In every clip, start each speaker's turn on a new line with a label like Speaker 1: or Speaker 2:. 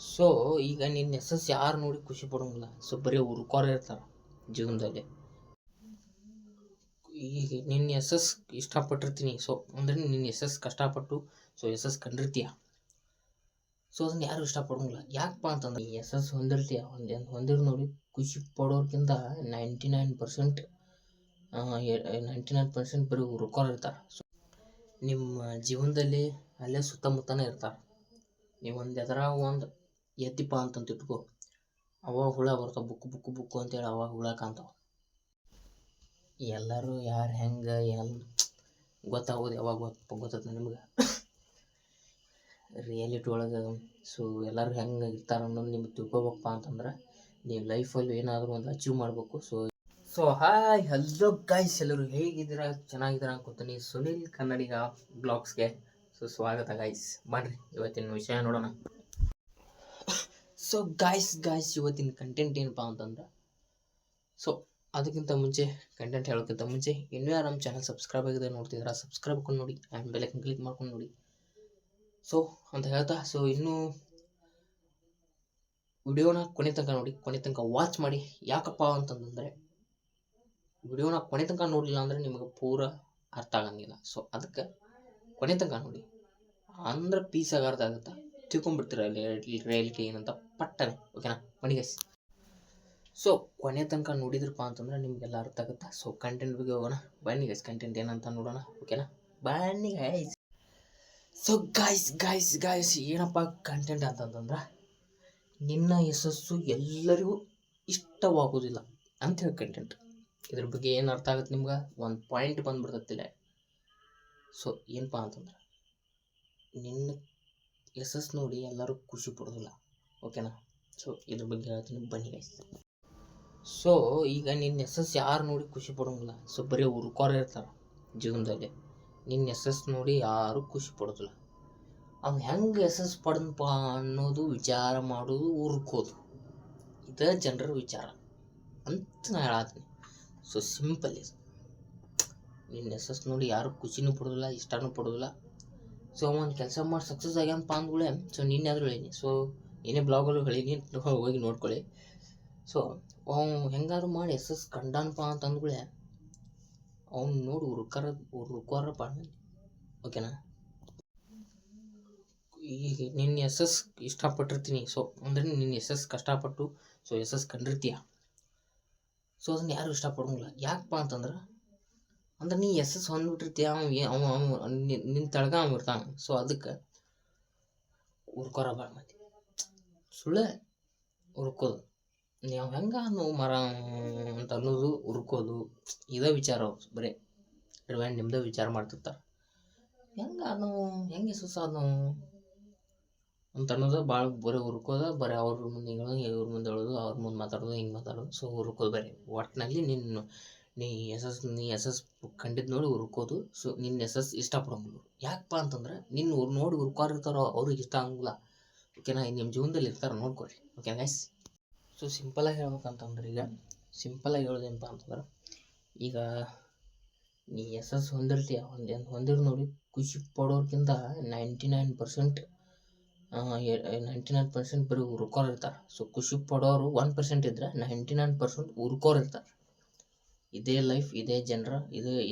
Speaker 1: So ಈಗ ನಿನ್ನ ಯಶಸ್ಸು ಯಾರು ನೋಡಿ ಖುಷಿ ಪಡೋಂಗಿಲ್ಲ. ಸೊ ಬರೀ ಹುರ್ಕೋರ ಇರ್ತಾರೆ ಜೀವನದಲ್ಲಿ. ಈಗ ನಿನ್ನ ಯಶಸ್ಸು ಇಷ್ಟಪಟ್ಟಿರ್ತೀನಿ, ಸೊ ಅಂದರೆ ನಿನ್ನ ಯಶಸ್ಸು ಕಷ್ಟಪಟ್ಟು ಸೊ ಯಶಸ್ಸು ಕಂಡಿರ್ತೀಯ. ಸೊ ಅದನ್ನ ಯಾರು ಇಷ್ಟಪಡೋಂಗಿಲ್ಲ. ಯಾಕಪ್ಪ ಅಂತಂದ್ರೆ ಈ ಯಶಸ್ಸು ಹೊಂದಿರ್ತೀಯ, ಹೊಂದಿರ್ ನೋಡಿ ಖುಷಿ ಪಡೋರ್ಕಿಂತ 99% 99% ಬರೀ ಹುರ್ಕೋರ ಇರ್ತಾರೆ. ಸೊ ನಿಮ್ಮ ಜೀವನದಲ್ಲಿ ಅಲ್ಲೇ ಸುತ್ತಮುತ್ತನೇ ಇರ್ತಾರೆ. ನೀವು ಒಂದು ಎದ್ದಿಪ್ಪ ಅಂತಂತ ಇಟ್ಕೋ, ಅವಾಗ ಹುಳ ಬರ್ತಾವೆ, ಬುಕ್ಕು ಅಂತೇಳಿ ಅವಾಗ ಹುಳ ಕಾಣ್ತಾವೆ. ಎಲ್ಲರೂ ಯಾರು ಹೆಂಗೆ ಗೊತ್ತಾಗೋದು ಯಾವಾಗ ಗೊತ್ತದ ನಿಮ್ಗೆ ರಿಯಾಲಿಟಿ ಒಳಗೆ. ಸೊ ಎಲ್ಲರೂ ಹೆಂಗೆ ಇರ್ತಾರೆ ಅನ್ನೋದು ನಿಮ್ಗೆ ತಿಳ್ಕೊಬೇಕಪ್ಪ ಅಂತಂದ್ರೆ ನೀವು ಲೈಫಲ್ಲಿ ಏನಾದರೂ ಒಂದು ಅಚೀವ್ ಮಾಡಬೇಕು. ಸೊ ಹಾಯ್ ಹಲೋ ಗೈಸ್, ಎಲ್ಲರೂ ಹೇಗಿದ್ದೀರಾ? ಚೆನ್ನಾಗಿದ್ದೀರಾ ಅನ್ಕೋತೀನಿ. ಸುನಿಲ್ ಕನ್ನಡಿಗ ಬ್ಲಾಗ್ಸ್ಗೆ ಸೊ ಸ್ವಾಗತ ಗೈಸ್. ಬನ್ರಿ ಇವತ್ತಿನ ವಿಷಯ ನೋಡೋಣ. ಸೊ ಗಾಯ್ಸ್ ಇವತ್ತಿನ ಕಂಟೆಂಟ್ ಏನಪ್ಪ ಅಂತಂದ್ರೆ, ಸೊ ಅದಕ್ಕಿಂತ ಮುಂಚೆ ಕಂಟೆಂಟ್ ಹೇಳೋಕ್ಕಿಂತ ಮುಂಚೆ ಇನ್ನೂ ಯಾರು ನಮ್ಮ ಚಾನಲ್ ಸಬ್ಸ್ಕ್ರೈಬ್ ಆಗಿದೆ ನೋಡ್ತಿದ್ದೀರಾ, ಸಬ್ಸ್ಕ್ರೈಬ್ ಹಾಕೊಂಡು ನೋಡಿ ಆ್ಯಂಡ್ ಬೆಲ್ಲೈಕನ್ ಕ್ಲಿಕ್ ಮಾಡ್ಕೊಂಡು ನೋಡಿ. ಸೊ ಅಂತ ಹೇಳ್ತಾ, ಸೊ ಇನ್ನೂ ವಿಡಿಯೋನ ಕೊನೆ ತನಕ ವಾಚ್ ಮಾಡಿ. ಯಾಕಪ್ಪ ಅಂತಂದರೆ ವಿಡಿಯೋನ ಕೊನೆ ತನಕ ನೋಡಲಿಲ್ಲ ಅಂದರೆ ನಿಮಗೆ ಪೂರ ಅರ್ಥ ಆಗಂಗಿಲ್ಲ. ಸೊ ಅದಕ್ಕೆ ಕೊನೆ ತನಕ ನೋಡಿ, ಅಂದ್ರೆ ಪೀಸಾಗಿ ಅರ್ಥ ಆಗುತ್ತೆ, ತಿಳ್ಕೊಂಡ್ಬಿಡ್ತೀರ ರಿಯಾಲಿಟಿ ಏನಂತ ಪಟ್ಟನೆ. ಓಕೆನಾ? ಬನ್ನಿ ಗೈಸ್. ಸೊ ಕೊನೆ ತನಕ ನೋಡಿದ್ರಪ್ಪ ಅಂತಂದ್ರೆ ನಿಮಗೆಲ್ಲ ಅರ್ಥ ಆಗುತ್ತೆ. ಸೊ ಕಂಟೆಂಟ್ ಬಗ್ಗೆ ಹೋಗೋಣ. ಬನ್ನಿ ಗೈಸ್, ಕಂಟೆಂಟ್ ಏನಂತ ನೋಡೋಣ. ಓಕೆನಾ? ಬನ್ನಿ ಗೈಸ್. ಸೊ ಗಾಯ್ಸ್ ಏನಪ್ಪ ಕಂಟೆಂಟ್ ಅಂತಂತಂದ್ರೆ, ನಿನ್ನ ಯಶಸ್ಸು ಎಲ್ಲರಿಗೂ ಇಷ್ಟವಾಗೋದಿಲ್ಲ ಅಂತ ಹೇಳಿ ಕಂಟೆಂಟ್. ಇದ್ರ ಬಗ್ಗೆ ಏನು ಅರ್ಥ ಆಗುತ್ತೆ ನಿಮ್ಗೆ? ಒಂದು ಪಾಯಿಂಟ್ ಬಂದ್ಬಿಡ್ತತ್ತಿಲ್ಲ. ಸೊ ಏನಪ್ಪ ಅಂತಂದ್ರೆ, ನಿನ್ನ ಯಶಸ್ಸು ನೋಡಿ ಎಲ್ಲರೂ ಖುಷಿ ಪಡೋದಿಲ್ಲ. ಓಕೆನಾ? ಸೊ ಇದ್ರ ಬಗ್ಗೆ ಹೇಳ್ತೀನಿ, ಬನ್ನಿ ಗೈಸ್. ಸೊ ಈಗ ನಿನ್ನ ಯಶಸ್ಸು ಯಾರು ನೋಡಿ ಖುಷಿ ಪಡೋಂಗಿಲ್ಲ. ಸೊ ಬರೀ ಹುರ್ಕೋರ ಇರ್ತಾರೆ ಜೀವನದಲ್ಲಿ. ನಿನ್ನ ಯಶಸ್ಸು ನೋಡಿ ಯಾರೂ ಖುಷಿ ಪಡೋದಿಲ್ಲ. ಅವ್ನು ಹೆಂಗೆ ಯಶಸ್ಸು ಪಡೆದಪ್ಪ ಅನ್ನೋದು ವಿಚಾರ ಮಾಡೋದು, ಹುರ್ಕೋದು, ಇದೇ ಜನರ ವಿಚಾರ ಅಂತ ನಾನು ಹೇಳತ್ತೀನಿ. ಸೊ ಸಿಂಪಲ್ ಇದು. ನಿನ್ನ ಯಶಸ್ಸು ನೋಡಿ ಯಾರು ಖುಷಿನೂ ಪಡೋದಿಲ್ಲ, ಇಷ್ಟನೂ ಪಡೋದಿಲ್ಲ. ಸೊ ಒಂದು ಕೆಲಸ ಮಾಡಿ ಸಕ್ಸಸ್ ಆಗ್ಯಾನಪ್ಪ ಅಂದ್ಗಳೇ, ಸೊ ನಿನ್ನೆಯಾದರೂ ಹೇಳೀನಿ, ಸೊ ಏನೇ ಬ್ಲಾಗಲ್ಲೂ ಹೇಳೀನಿ, ಹೋಗಿ ನೋಡ್ಕೊಳ್ಳಿ. ಸೊ ಅವ್ನು ಹೆಂಗಾದ್ರು ಮಾಡಿ ಯಶಸ್ಸು ಕಂಡಾನಪ್ಪ ಅಂತ ಅಂದ್ಗಳೇ ಅವ್ನು ನೋಡಿ ಹುರ್ಕೋರ ಪಾಡ. ಓಕೆನಾ? ಈಗ ನಿನ್ನ ಯಶಸ್ಸು ಇಷ್ಟಪಟ್ಟಿರ್ತೀನಿ, ಸೊ ಅಂದರೆ ನಿನ್ನ ಯಶಸ್ಸು ಕಷ್ಟಪಟ್ಟು ಸೊ ಯಶಸ್ಸು ಕಂಡಿರ್ತೀಯ. ಸೊ ಅದನ್ನ ಯಾರು ಇಷ್ಟಪಡೋಂಗಿಲ್ಲ. ಯಾಕಪ್ಪ ಅಂತಂದ್ರೆ ನೀ ಯಶಸ್ಸು ಹೊಂದ್ಬಿಟ್ಟಿರ್ತೀಯ, ನಿನ್ನ ತಳಗ ಅವ್ನು ಇರ್ತಾನೆ. ಸೊ ಅದಕ್ಕೆ ಹುರ್ಕೋರ ಭಾಳ ಮಂದಿ. ಸುಳ್ಳೆ ಹುರ್ಕೋದು, ನೀವು ಹೆಂಗೆ ಮರ ಅಂತ ಅನ್ನೋದು, ಹುರ್ಕೋದು, ಇದೇ ವಿಚಾರ. ಅವ್ರು ಬರೀ ನಿಮ್ಮದೇ ವಿಚಾರ ಮಾಡ್ತಿರ್ತಾರೆ. ಹೆಂಗೆ ಯಶಸ್ಸು ನಾವು ಅಂತ ಅನ್ನೋದು ಭಾಳ ಬರೀ ಹುರ್ಕೋದ, ಬರೀ ಅವ್ರ ಮುಂದೆ ಹೇಳೋದು, ಇವ್ರ ಮುಂದೆ ಹೇಳೋದು, ಅವ್ರ ಮುಂದೆ ಮಾತಾಡೋದು, ಹಿಂಗೆ ಮಾತಾಡೋದು. ಸೊ ಹುರ್ಕೋದು ಬರೀ ಒಟ್ಟಿನಲ್ಲಿ ನೀ ಯಶಸ್ಸು ಕಂಡಿದ್ದು ನೋಡಿ ಹುರ್ಕೋದು. ಸೊ ನಿನ್ನ ಯಶಸ್ಸು ಇಷ್ಟಪಡೋಂಗಿಲ್ಲ. ಯಾಕಪ್ಪ ಅಂತಂದ್ರೆ ನಿನ್ನ ನೋಡಿ ಹುರ್ಕೋರು ಇರ್ತಾರೋ ಅವ್ರಿಗೆ ಇಷ್ಟ ಆಗಂಗಿಲ್ಲ. ಓಕೆನಾ? ನಿಮ್ಮ ಜೀವನದಲ್ಲಿ ಇರ್ತಾರೆ, ನೋಡ್ಕೊಳ್ರಿ. Okay guys? ಸೊ ಸಿಂಪಲಾಗಿ ಹೇಳ್ಬೇಕಂತಂದ್ರೆ, ಈಗ ಸಿಂಪಲಾಗಿ ಹೇಳೋದೇನಪ್ಪ ಅಂತಂದ್ರೆ, ಈಗ ನೀ ಯಶಸ್ಸು ಹೊಂದಿರ್ತೀಯ, ಹೊಂದಿರ್ ನೋಡಿ ಖುಷಿ ಪಡೋರ್ಕಿಂತ 99% ಬರೀ ಹುರ್ಕೋರು ಇರ್ತಾರೆ. ಸೊ ಖುಷಿ ಪಡೋರು 1% ಇದ್ದರೆ 99% ಹುರ್ಕೋರು ಇರ್ತಾರೆ. ಇದೇ ಲೈಫ್, ಇದೇ ಜನರು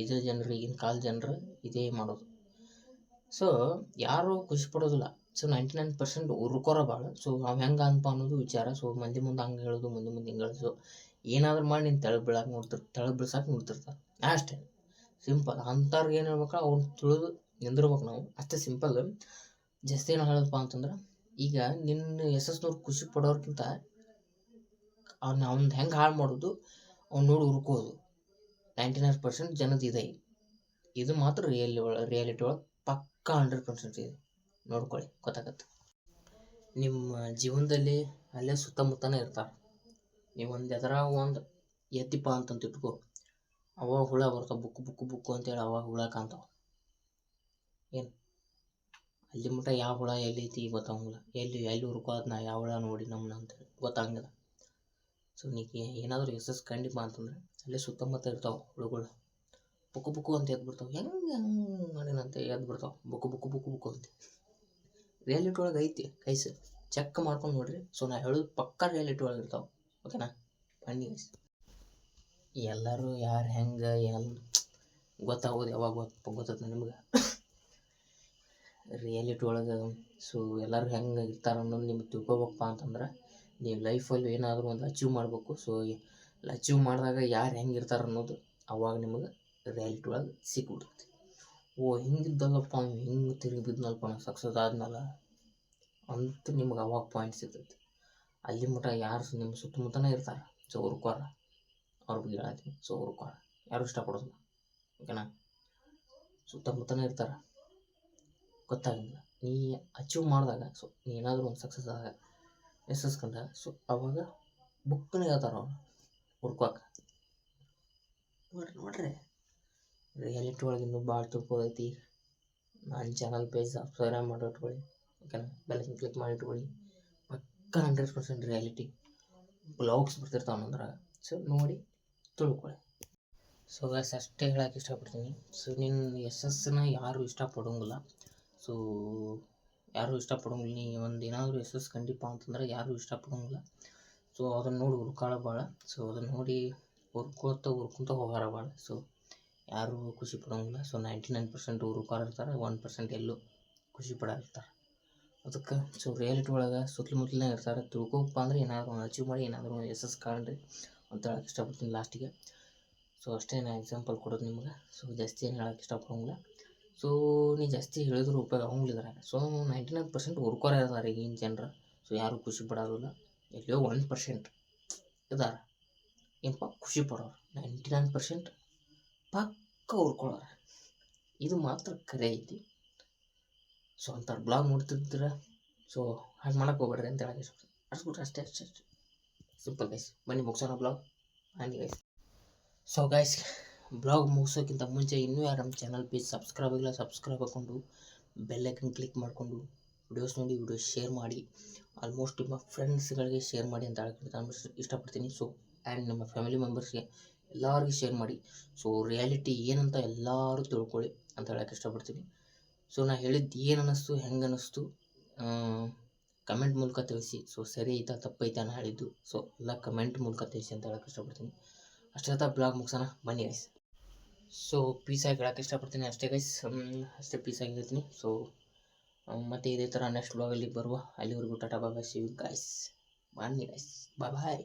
Speaker 1: ಈಗಿನ ಕಾಲ ಜನರು ಇದೇ ಮಾಡೋದು. ಸೊ ಯಾರು ಖುಷಿ ಪಡೋದಿಲ್ಲ. ಸೊ 99% ಹುರ್ಕೋರ ಭಾಳ. ಸೊ ನಾವು ಹೆಂಗೆ ಅನ್ಪ ಅನ್ನೋದು ವಿಚಾರ. ಸೊ ಮಂದಿ ಮುಂದೆ ಹಂಗೆ ಹೇಳೋದು, ಮುಂದೆ ಹಿಂಗೆ ಹೇಳೋದು. ಸೊ ಏನಾದರೂ ಮಾಡಿ ನೀನು ತೆಳಗೆ ಬೀಳ್ಸಕ್ಕೆ ನೋಡ್ತಿರ್ತಾರೆ ಅಷ್ಟೇ. ಸಿಂಪಲ್. ಅಂಥವ್ರಿಗೆ ಏನು ಹೇಳ್ಬೇಕು, ಅವ್ನು ತಿಳಿದು ನಿಂದಿರ್ಬೇಕು ನಾವು, ಅಷ್ಟೇ ಸಿಂಪಲ್. ಜಾಸ್ತಿ ಏನು ಹೇಳೋದಪ್ಪ ಅಂತಂದ್ರೆ, ಈಗ ನಿನ್ನ ಯಶಸ್ಸು ನೋಡಿ ಖುಷಿ ಪಡೋರ್ಕಿಂತ ಅವ್ನು ಹೆಂಗೆ ಹಾಳು ಮಾಡೋದು, ಅವ್ನು ನೋಡಿ ಹುರ್ಕೋದು 99% ಜನದ ಇದೆ. ಇದು ಮಾತ್ರ ರಿಯಾಲಿಟಿ ಒಳಗೆ ಪಕ್ಕಾ 100% ಇದೆ. ನೋಡ್ಕೊಳ್ಳಿ, ಗೊತ್ತಾಗತ್ತೆ. ನಿಮ್ಮ ಜೀವನದಲ್ಲಿ ಅಲ್ಲೇ ಸುತ್ತಮುತ್ತನೇ ಇರ್ತಾರೆ. ನೀವು ಒಂದು ಎದ್ದಿಪ್ಪ ಅಂತಂತ ಇಟ್ಕೋ, ಅವಾಗ ಹುಳ ಬರ್ತಾವೆ, ಬುಕ್ಕು ಅಂತೇಳಿ ಅವಾಗ ಹುಳ ಕಾಣ್ತಾವೆ. ಏನು ಅಲ್ಲಿ ಮಟ್ಟ ಯಾವ ಹುಳ ಎಲ್ಲಿ ಐತಿ ಗೊತ್ತಾಗಂಗಿಲ್ಲ. ಎಲ್ಲಿ ಹುರ್ಕೋದು, ನಾ ಯಾವ ಹುಳ ನೋಡಿ ನಮ್ಮನ್ನ ಅಂತೇಳಿ ಗೊತ್ತಾಗಂಗಿಲ್ಲ. ಸೊ ನೀನು ಏನಾದರೂ ಯಶಸ್ಸು ಕಂಡಿಪ್ಪ ಅಂತಂದ್ರೆ ಅಲ್ಲೇ ಸುತ್ತಮುತ್ತ ಇರ್ತಾವೆ ಹುಳುಗಳು. ಬುಕ್ಕು ಅಂತ ಎದ್ಬಿಡ್ತಾವೆ. ಹೆಂಗೆ ಮಾಡಿನಂತೆ ಎದ್ಬಿಡ್ತಾವೆ, ಬುಕ್ಕು ಅಂತ. ರಿಯಾಲಿಟಿ ಒಳಗೆ ಐತಿ ಕೈಸು. ಚೆಕ್ ಮಾಡ್ಕೊಂಡು ನೋಡ್ರಿ. ಸೊ ನಾ ಹೇಳೋದು ಪಕ್ಕಾ ರಿಯಾಲಿಟಿ ಒಳಗೆ ಇರ್ತಾವೆ. ಓಕೆನಾ? ಬನ್ನಿ ಗೈಸ್. ಎಲ್ಲರೂ ಯಾರು ಹೆಂಗೆ ಗೊತ್ತಾಗೋದು ಯಾವಾಗ ಗೊತ್ತದ ನಿಮ್ಗೆ ರಿಯಾಲಿಟಿ ಒಳಗೆ. ಸೊ ಎಲ್ಲರೂ ಹೆಂಗೆ ಇರ್ತಾರೆ ಅನ್ನೋದು ನಿಮ್ಗೆ ತಿಳ್ಕೊಬೇಕಪ್ಪ ಅಂತಂದ್ರೆ ನೀವು ಲೈಫಲ್ಲಿ ಏನಾದರೂ ಒಂದು ಅಚೀವ್ ಮಾಡಬೇಕು. ಸೊ ಅಚೀವ್ ಮಾಡಿದಾಗ ಯಾರು ಹೆಂಗೆ ಇರ್ತಾರೆ ಅನ್ನೋದು ಅವಾಗ ನಿಮಗೆ ರಿಯಾಲಿಟಿ ಒಳಗೆ ಸಿಕ್ಬಿಡುತ್ತೆ. ಓ ಹಿಂಗಿದ್ದಲ್ಲಪ್ಪ ಹಿಂಗೆ ತಿರುಗಿ ಬಿದ್ನಲ್ಪ ನಾ ಸಕ್ಸಸ್ ಆದ್ಮೇಲೆ ಅಂತ ನಿಮ್ಗೆ ಅವಾಗ ಪಾಯಿಂಟ್ ಸಿಗ್ತೈತಿ. ಅಲ್ಲಿ ಮಟ್ಟ ಯಾರು ನಿಮ್ಮ ಸುತ್ತಮುತ್ತನೇ ಇರ್ತಾರೆ. ಸೊ ಹುರ್ಕೋರ ಅವ್ರ ಬಗ್ಗೆ ಹೇಳತ್ತೀನಿ. ಸೊ ಹುರ್ಕೋರ ಯಾರು ಇಷ್ಟಪಡೋದಿಲ್ಲ. ಓಕೆನಾ? ಸುತ್ತಮುತ್ತನೇ ಇರ್ತಾರೆ, ಗೊತ್ತಾಗಿಲ್ಲ. ನೀ ಅಚೀವ್ ಮಾಡಿದಾಗ, ಸೊ ನೀ ಏನಾದರೂ ಒಂದು ಸಕ್ಸಸ್ ಆದಾಗ ಯಶಸ್ಕೊಂಡಾಗ, ಸೊ ಅವಾಗ ಬುಕ್ಕನೇ ಹೇಳ್ತಾರೆ ಅವ್ರು ಹುರ್ಕೋಕೆ. ನೋಡ್ರಿ ರಿಯಾಲಿಟಿ ಒಳಗೆ ಇನ್ನೂ ಭಾಳ ತಿಳ್ಕೋದೈತಿ. ನನ್ನ ಚಾನಲ್ ಪೇಜ್ ಸಬ್ಸ್ಕ್ರೈಬ್ ಮಾಡಿ ಇಟ್ಕೊಳ್ಳಿ. ಓಕೆನಾ? ಬೆಲ್ಲೈಕನ್ ಕ್ಲಿಕ್ ಮಾಡಿ ಇಟ್ಕೊಳ್ಳಿ. ಪಕ್ಕ 100% ರಿಯಾಲಿಟಿ ಬ್ಲಾಗ್ಸ್ ಬರ್ತಿರ್ತಾವೆ ಅಂದ್ರೆ ಸೊ ನೋಡಿ ತಿಳ್ಕೊಳ್ಳಿ. ಸೊ ಗೈಸ್ ಅಷ್ಟೇ ಹೇಳಕ್ಕೆ ಇಷ್ಟಪಡ್ತೀನಿ. ಸೊ ನಿನ್ನ ಯಶಸ್ಸನ್ನ ಯಾರೂ ಇಷ್ಟಪಡೋಂಗಿಲ್ಲ. ಸೊ ಯಾರೂ ಇಷ್ಟಪಡೋಂಗಿಲ್ಲ. ನೀ ಒಂದು ಏನಾದರೂ ಯಶಸ್ಸು ಕಂಡಿಪ್ಪ ಅಂತಂದ್ರೆ ಯಾರೂ ಇಷ್ಟಪಡೋಂಗಿಲ್ಲ. ಸೊ ಅದನ್ನು ನೋಡಿ ಹುರ್ಕಾಳ ಭಾಳ. ಸೊ ಅದನ್ನು ನೋಡಿ ಹುರ್ಕೊಂತ ಹೋಗಾರ ಭಾಳ. ಸೊ ಯಾರೂ ಖುಷಿ ಪಡೋಂಗಿಲ್ಲ. ಸೊ 99% ಹುರ್ಕೋರು ಇರ್ತಾರೆ, 1% ಎಲ್ಲೂ ಖುಷಿ ಪಡೋರಿರ್ತಾರೆ. ಅದಕ್ಕೆ ಸೊ ರಿಯಾಲಿಟಿ ಒಳಗೆ ಸುತ್ತಮುತ್ತಲೇ ಇರ್ತಾರೆ. ತಿಳ್ಕೊಪ್ಪ ಅಂದ್ರೆ ಏನಾದರೂ ಒಂದು ಅಚೀವ್ ಮಾಡಿ ಏನಾದರೂ ಒಂದು ಯಶಸ್ಸು ಕಾಣ್ರಿ ಅಂತ ಹೇಳಕ್ಕೆ ಇಷ್ಟಪಡ್ತೀನಿ ಲಾಸ್ಟಿಗೆ. ಸೊ ಅಷ್ಟೇ ನಾ ಎಕ್ಸಾಂಪಲ್ ಕೊಡೋದು ನಿಮ್ಗೆ. ಸೊ ಜಾಸ್ತಿ ಏನು ಹೇಳಕ್ಕೆ ಇಷ್ಟಪಡೋಂಗಿಲ್ಲ. ಸೊ ನೀ ಜಾಸ್ತಿ ಹೇಳಿದ್ರು ಉಪಯೋಗ ಆಗೋಂಗಿಲ್ಲ ಇದ್ರಾಗ. ಸೊ 99% ಹುರ್ಕೋರ ಇರ್ತಾರೆ ಈಗಿನ ಜನರು. ಸೊ ಯಾರೂ ಖುಷಿ ಪಡೋದಿಲ್ಲ. ಎಲ್ಲೋ 1% ಇದ್ದಾರೆ ಏನಪ್ಪ ಖುಷಿ ಪಡೋರು. 99% ಪಕ್ಕ ಹುರ್ಕೊಳ್ಳೋರು. ಇದು ಮಾತ್ರ ಕರೆ ಐತಿ. ಸೊ ಅಂಥವ್ರು ಬ್ಲಾಗ್ ನೋಡ್ತಿದ್ರೆ ಸೊ ಹಾಗೆ ಮಾಡೋಕೆ ಹೋಗ್ಬೇಡ್ರಿ ಅಂತ ಹೇಳಕ್ಕೆ ಇಷ್ಟಪಡ್ತೀನಿ. ಅಷ್ಟೇ ಸಿಂಪಲ್ ಗೈಸ್. ಬನ್ನಿ ಮುಗಿಸೋಣ ಬ್ಲಾಗ್. ಬನ್ನಿ ಗೈಸ್. ಸೊ ಗೈಸ್ ಬ್ಲಾಗ್ ಮುಗಿಸೋಕ್ಕಿಂತ ಮುಂಚೆ ಇನ್ನೂ ಯಾರು ನಮ್ಮ ಚಾನಲ್ ಪೇಜ್ ಸಬ್ಸ್ಕ್ರೈಬ್ ಹಾಕ್ಕೊಂಡು ಬೆಲ್ಲೈಕನ್ ಕ್ಲಿಕ್ ಮಾಡಿಕೊಂಡು ವಿಡಿಯೋಸ್ ನೋಡಿ ವಿಡಿಯೋಸ್ ಶೇರ್ ಮಾಡಿ. ಆಲ್ಮೋಸ್ಟ್ ನಿಮ್ಮ ಫ್ರೆಂಡ್ಸ್ಗಳಿಗೆ ಶೇರ್ ಮಾಡಿ ಅಂತ ಹೇಳಕ್ಕೆ ಇಷ್ಟಪಡ್ತೀನಿ. ಸೊ ಆ್ಯಂಡ್ ನಮ್ಮ ಫ್ಯಾಮಿಲಿ ಮೆಂಬರ್ಸ್ಗೆ ಎಲ್ಲರಿಗೂ ಶೇರ್ ಮಾಡಿ. ಸೊ ರಿಯಾಲಿಟಿ ಏನಂತ ಎಲ್ಲರೂ ತಿಳ್ಕೊಳ್ಳಿ ಅಂತ ಹೇಳಕ್ಕೆ ಇಷ್ಟಪಡ್ತೀನಿ. ಸೊ ನಾ ಹೇಳಿದ್ದು ಏನು ಅನ್ನಿಸ್ತು ಹೆಂಗೆ ಅನ್ನಿಸ್ತು ಕಮೆಂಟ್ ಮೂಲಕ ತಿಳಿಸಿ. ಸೊ ಸರಿ ಐತಾ ತಪ್ಪೈತಾ ನಾನು ಹೇಳಿದ್ದು. ಸೊ ಎಲ್ಲ ಕಮೆಂಟ್ ಮೂಲಕ ತಿಳಿಸಿ ಅಂತ ಹೇಳಕ್ಕೆ ಇಷ್ಟಪಡ್ತೀನಿ. ಅಷ್ಟೇ ಬ್ಲಾಗ್ ಮುಗಿಸೋಣ ಬನ್ನಿ ಗೈಸ್. ಸೊ ಪೀಸಾಗಿ ಹೇಳಕ್ಕೆ ಇಷ್ಟಪಡ್ತೀನಿ ಅಷ್ಟೇ ಗೈಸ್. ಅಷ್ಟೇ ಪೀಸಾಗಿ ಹೇಳ್ತೀನಿ. ಸೊ ಮತ್ತು ಇದೇ ಥರ ನೆಕ್ಸ್ಟ್ ಬ್ಲಾಗಲ್ಲಿ ಬರುವ. ಅಲ್ಲಿವರೆಗೂ tata bye. See you guys. ಬನ್ನಿ ಗೈಸ್. ಬಾಯ್.